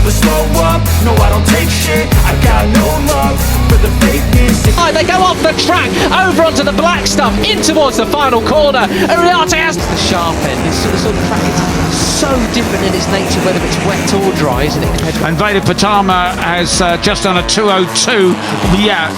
never slow up, no I don't take shit. I got no love for the fakeness. They go off the track, over onto the black stuff, in towards the final corner. Uriarte has the sharp end. This sort of track is so different in its nature, whether it's wet or dry, isn't it? And Veda Pratama has just done a 2:02,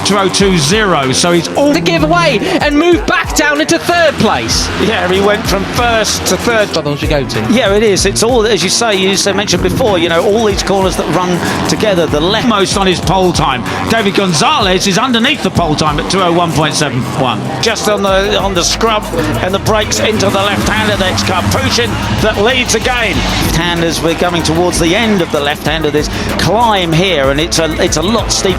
2:02.0, so he's all the giveaway and move back down into third place. Yeah, he went from first to third. What you go to? Yeah, it is. It's all, as you say, you mentioned before, you know, all these corners that run together. The leftmost on his pole time. David Gonzalez is underneath the pole time at 2:01.71. Just on the scrub and the brakes into the left-hander. That's Karpushin that leads again. Left-handers, we're coming towards the end of the left-hander. This climb here, and it's a lot steep.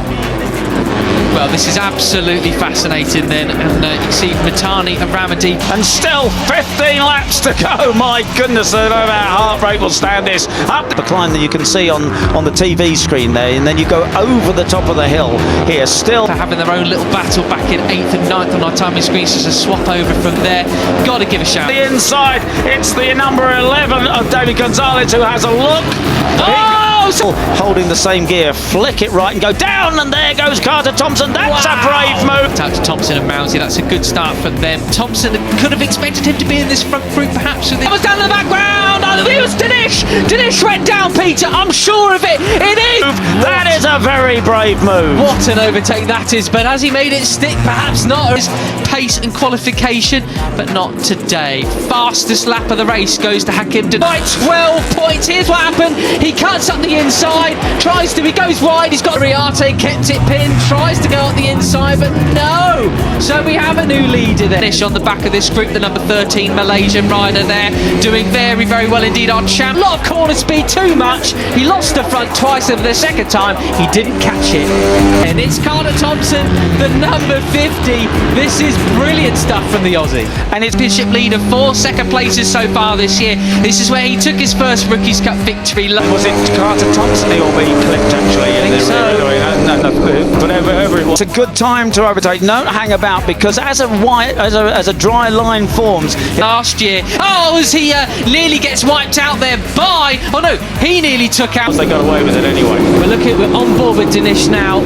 Well, this is absolutely fascinating then, and you see Mitani and Ramadeep. And still 15 laps to go. My goodness, I don't know how heartbreak will stand this. Up the climb that you can see on the TV screen there, and then you go over the top of the hill here. Still having their own little battle back in 8th and 9th on our timing screens. Just a swap over from there. Got to give a shout. The inside, it's the number 11 of David Gonzalez who has a look. Oh! Holding the same gear, flick it right and go down, and there goes Carter Thompson. That's a brave move. Out to Thompson and Mousey. That's a good start for them. Thompson could have expected him to be in this front group, perhaps. With it was down in the background. I think it was Dinesh. Dinesh went down, Peter. I'm sure of it. It is. That is a very brave move. What an overtake that is. But has he made it stick? Perhaps not. His pace and qualification, but not today. Fastest lap of the race goes to Hakim By 12 points. Here's what happened. He cuts up the inside, he goes wide, he's got Uriarte, kept it pinned, tries to go up the inside, but no! So we have a new leader there. On the back of this group, the number 13 Malaysian rider there, doing very, very well indeed on champ. A lot of corner speed, too much. He lost the front twice, and the second time, he didn't catch it. And it's Carter Thompson, the number 50. This is brilliant stuff from the Aussie. And it's championship leader, 4 second places so far this year. This is where he took his first Rookies Cup victory. Was it Carter Thompson he will be clipped actually? I think so. Whatever it was. It's a good time to overtake. Don't hang about, because as a dry line forms. Last year, as he nearly gets wiped out there by. Oh no, he nearly took out. They got away with it anyway. We're on board with Dinesh now.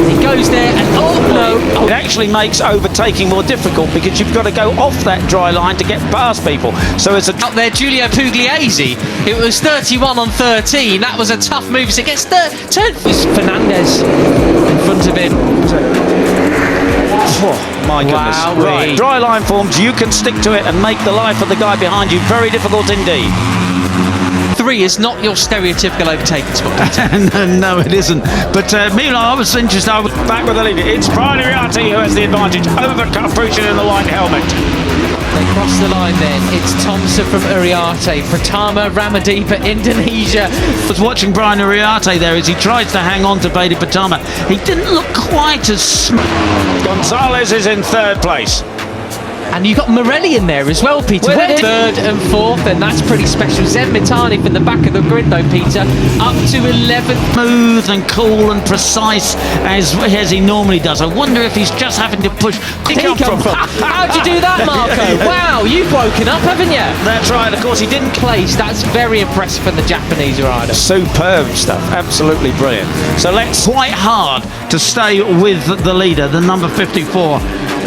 He goes there and It actually makes overtaking more difficult, because you've got to go off that dry line to get past people. So it's up there, Giulio Pugliese. It was 31 on 13. That was a tough move. So it gets turn. Fernandez in front of him. Oh, my goodness. Wow, right. Dry line forms, you can stick to it and make the life of the guy behind you very difficult indeed. 3 is not your stereotypical overtaking spot. No, it isn't. But meanwhile, I was interested. I was back with the leader. It's Brian Uriarte who has the advantage over Karpushin in the white helmet. They cross the line then. It's Thompson from Uriarte, Pratama, Ramadeepa, Indonesia. I was watching Brian Uriarte there as he tries to hang on to Veda Pratama. He didn't look quite as smooth. Gonzalez is in third place. And you've got Morelli in there as well, Peter. Third and fourth, and that's pretty special. Zen Mitani from the back of the grid, though, Peter, up to 11th. Smooth and cool and precise as he normally does. I wonder if he's just having to push. How'd you do that, Marco? Wow, you've woken up, haven't you? That's right. Of course, he didn't place. That's very impressive from the Japanese rider. Superb stuff. Absolutely brilliant. So let's quite hard to stay with the leader, the number 54.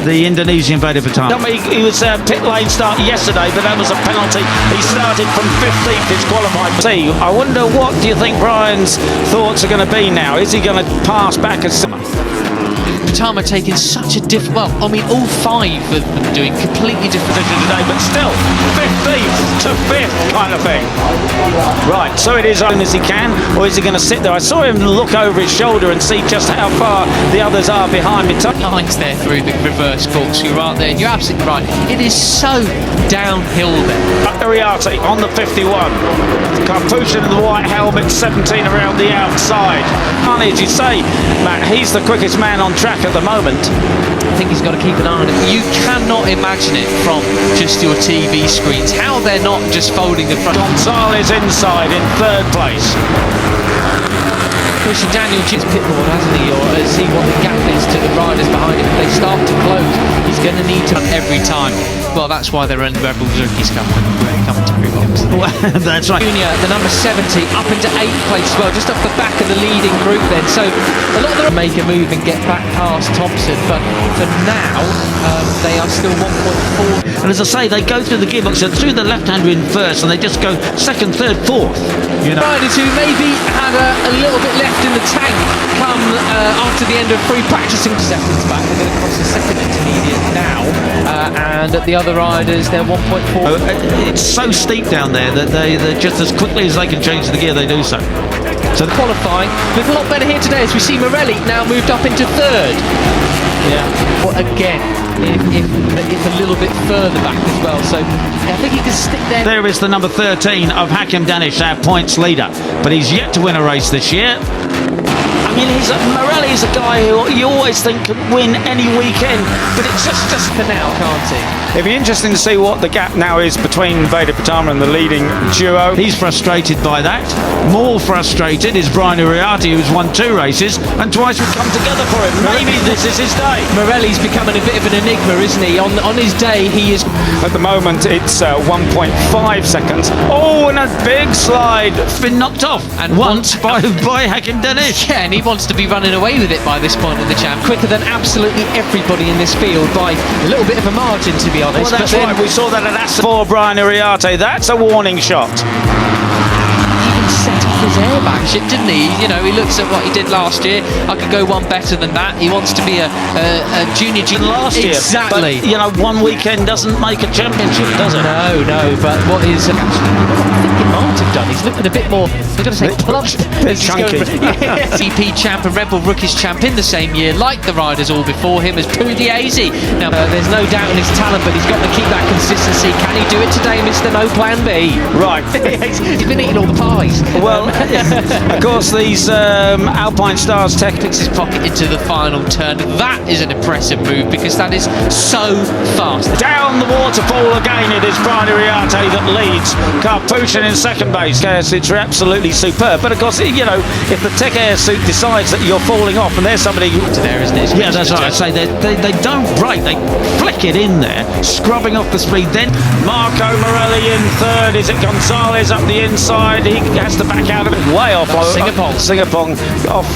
The Indonesian Veda Pratama. He was pit lane start yesterday, but that was a penalty. He started from 15th, his qualified. I wonder, what do you think Brian's thoughts are going to be now? Is he going to pass back as Pratama taking such a different. Well, I mean, all 5 of them doing completely different position today, but still 15th to 5th kind of thing. Right, so it is on as he can, or is he going to sit there? I saw him look over his shoulder and see just how far the others are behind me. Lines there through the reverse corkscrew, aren't there? And you're absolutely right. It is so downhill there. Uriarte on the 51. Karpushin in the white helmet, 17 around the outside. Funny, as you say, Matt, he's the quickest man on track at the moment. I think he's got to keep an eye on it. You cannot imagine it from just your TV screens, how they're not just folding the front. Gonzalez inside in third place. Pushing Daniel Chip's pitboard, hasn't he? Or see what the gap is to the riders behind him. If they start to close, he's going to need to every time. Well, that's why they're in the Rebels Rookies Cup and commentary box. That's right. Junior, the number 70, up into 8th place as well, just off the back of the leading group then. So a lot of them make a move and get back past Thompson, but for now, they are still 1.4. And as I say, they go through the gearbox, they're through the left-hander in first, and they just go second, third, fourth. You know, Riders who maybe had a little bit left in the tank come after the end of free practicing seconds back. They're going to cross the second intermediate now, and at the other riders, they're 1.4. It's so steep down there that they're just as quickly as they can change the gear, they do so. So qualifying, with a lot better here today as we see Morelli now moved up into third. Yeah. Well, again, if a little bit further back as well. So I think he can stick there. There is the number 13 of Hakim Danish, our points leader, but he's yet to win a race this year. I mean, Morelli's a guy who you always think can win any weekend, but it's just for now, can't he? It'd be interesting to see what the gap now is between Veda Pratama and the leading duo. He's frustrated by that. More frustrated is Brian Uriarte, who's won 2 races and twice would come together for him. Maybe this is his day. Morelli's becoming a bit of an enigma, isn't he? On his day, he is. At the moment, it's 1.5 seconds. Oh, and a big slide. Been knocked off And once by Hakim Danish. Yeah, and he wants to be running away with it by this point in the champ, quicker than absolutely everybody in this field by a little bit of a margin, to be honest. Well, that's right. We saw that at Aksi for Brian Uriarte. That's a warning shot. Even set off his airbag ship, didn't he? You know, he looks at what he did last year. I could go one better than that. He wants to be a junior Last year, exactly. But, you know, one weekend doesn't make a championship, does it? No. But what is? I think it might have done. He's looking a bit more. We're going to say plumped. Bit chunky. CP champ and Rebel Rookies champ in the same year, like the riders all before him, as Pugliese. Now, there's no doubt in his talent, but he's got to keep that consistency. Can he do it today, Mr. No Plan B? Right. He's been eating all the pies. Well, of course, these Alpine Stars Tech Takes his pocket into the final turn. That is an impressive move because that is so fast. Down the waterfall again, it is Brian Uriarte that leads. Karpushin in second base. It's absolutely superb. But of course, you know, if the Tech Air suit decides that you're falling off and there's somebody To there, isn't it? yeah, that's right. I say they don't brake, they flick it in there, scrubbing off the speed. Then Marco Morelli in third. Is it Gonzalez up the inside? He has to back out of it. Way off. Singapong off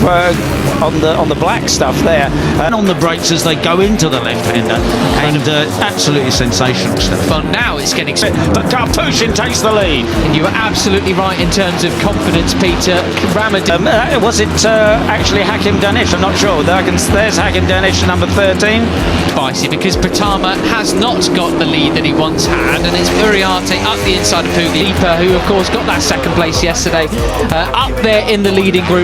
on the black stuff there. And on the brakes as they go into the left-hander. And absolutely sensational stuff. Well, now it's getting. But Karpushin takes the lead. And you were absolutely right in terms of confidence, Peter. Ramadan. Was it actually Hakim Danish? I'm not sure. There's Hakim Danish, number 13. Spicy because Pratama has not got the lead that he once had, and it's Uriarte up the inside of Pugliese, who of course got that second place yesterday, up there in the leading group.